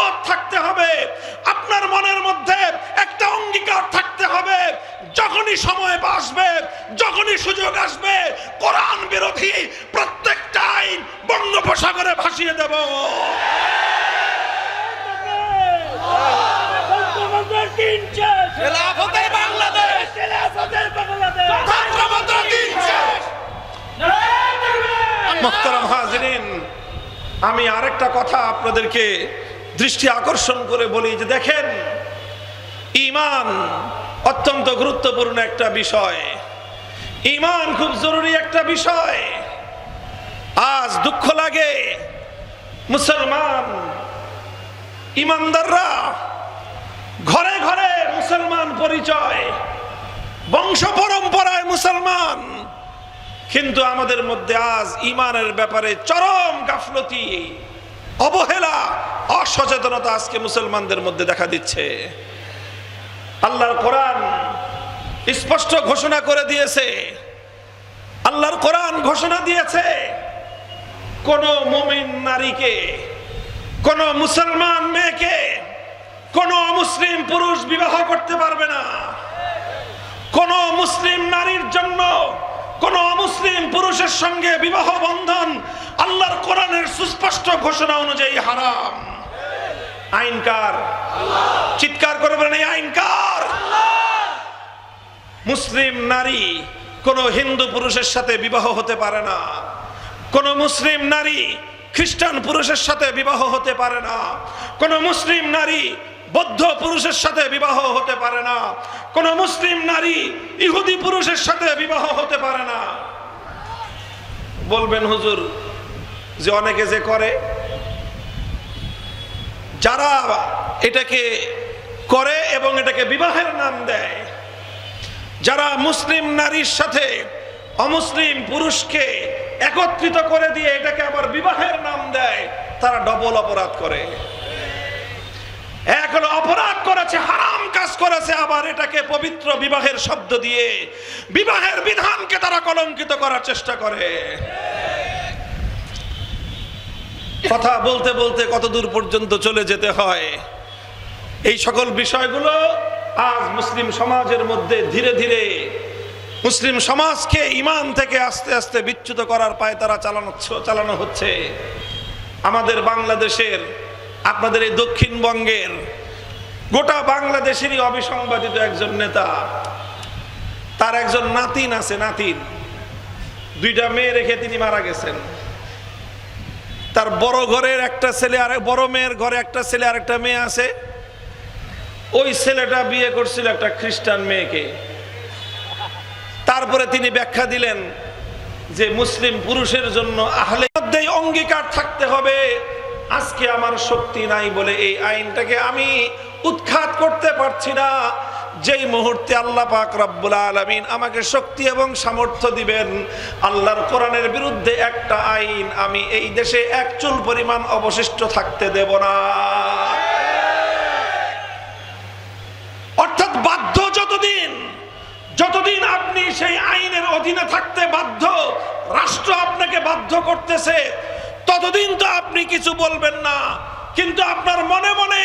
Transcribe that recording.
মনোভাব থাকতে হবে, আপনার মনের মধ্যে একটা অঙ্গীকার থাকতে হবে, যখনই সময় আসবে, যখনই সুযোগ আসবে, কোরআন বিরোধী প্রত্যেকটা আইন বঙ্গোপসাগরে ভাসিয়ে দেব। মুহতারাম হাজিরিন, আমি আরেকটা কথা আপনাদেরকে দৃষ্টি আকর্ষণ করে বলি যে দেখেন, ঈমান অত্যন্ত গুরুত্বপূর্ণ একটা বিষয়, ঈমান খুব জরুরি একটা বিষয়। আজ দুঃখ লাগে মুসলমান ঈমানদাররা ঘরে ঘরে মুসলমান পরিচয়, বংশ পরম্পরায় মুসলমান, কিন্তু আমাদের মধ্যে আজ ঈমানের ব্যাপারে চরম গাফলতি, অবহেলা, অসচেতনতা আজকে মুসলমানদের মধ্যে দেখা দিচ্ছে। আল্লাহর কোরআন স্পষ্ট ঘোষণা করে দিয়েছে, আল্লাহর কোরআন ঘোষণা দিয়েছে কোন মুমিন নারীকে, কোন মুসলমান মেয়েকে কোন অমুসলিম পুরুষ বিবাহ করতে পারবে না। কোন মুসলিম নারীর জন্য কোন অমুসলিম পুরুষের সঙ্গে বিবাহ বন্ধন আল্লাহর কোরআনের সুস্পষ্ট ঘোষণা অনুযায়ী হারাম। আইন কার? চিৎকার করে বলেন, এই আইন কার? মুসলিম নারী কোন হিন্দু পুরুষের সাথে বিবাহ হতে পারে না, কোন মুসলিম নারী খ্রিস্টান পুরুষের সাথে বিবাহ হতে পারে না, কোন মুসলিম নারী বৌদ্ধ পুরুষের সাথে বিবাহ হতে পারে না, কোন মুসলিম নারী ইহুদি পুরুষের সাথে বিবাহ হতে পারে না। বলবেন হুজুর যে অনেকে যে করে, যারা এটাকে করে এবং এটাকে বিবাহের নাম দেয়, যারা মুসলিম নারীর সাথে অমুসলিম পুরুষকে একত্রিত করে দিয়ে এটাকে আবার বিবাহের নাম দেয়, তারা ডবল অপরাধ করে। এক হলো অপরাধ করেছে, হারাম কাজ করেছে, আবার এটাকে পবিত্র বিবাহের শব্দ দিয়ে বিবাহের বিধানকে তারা কলঙ্কিত করার চেষ্টা করে। কথা বলতে বলতে কত দূর পর্যন্ত চলে যেতে হয়। এই সকল বিষয়গুলো আজ মুসলিম সমাজের মধ্যে ধীরে ধীরে মুসলিম সমাজকে ঈমান থেকে আস্তে আস্তে বিচ্যুত করার পায়তারা চালানো হচ্ছে। আমাদের বাংলাদেশের, আপনাদের এই দক্ষিণবঙ্গের, গোটা বাংলাদেশেরই অবিসংবাদিত একজন নেতা, তার একজন নাতিন আছে, নাতিন, দুইটা মেয়ে রেখে তিনি মারা গেছেন। তার বড় ঘরের একটা ছেলে, আর বড় মেয়ের ঘরে একটা ছেলে আর একটা মেয়ে আছে। ওই ছেলেটা বিয়ে করছিল একটা খ্রিস্টান মেয়েকে। তারপরে তিনি ব্যাখ্যা দিলেন যে মুসলিম পুরুষের জন্য আহলে মধ্যেই অঙ্গীকার থাকতে হবে, আজকে আমার শক্তি নাই বলে এই আইনটাকে আমি উৎখাত করতে পারছি না। যেই মুহূর্তে আল্লাহ পাক রব্বুল আলামিন আমাকে শক্তি এবং সামর্থ্য দিবেন, আল্লাহর কোরআনের বিরুদ্ধে একটা আইন আমি এই দেশে এক চুল পরিমাণ অবশিষ্ট থাকতে দেব না। অর্থাৎ বাধ্য, যতদিন আপনি সেই আইনের অধীনে থাকতে বাধ্য, রাষ্ট্র আপনাকে বাধ্য করতেছে, ততদিন তো আপনি কিছু বলবেন না। কিন্তু আপনার মনে মনে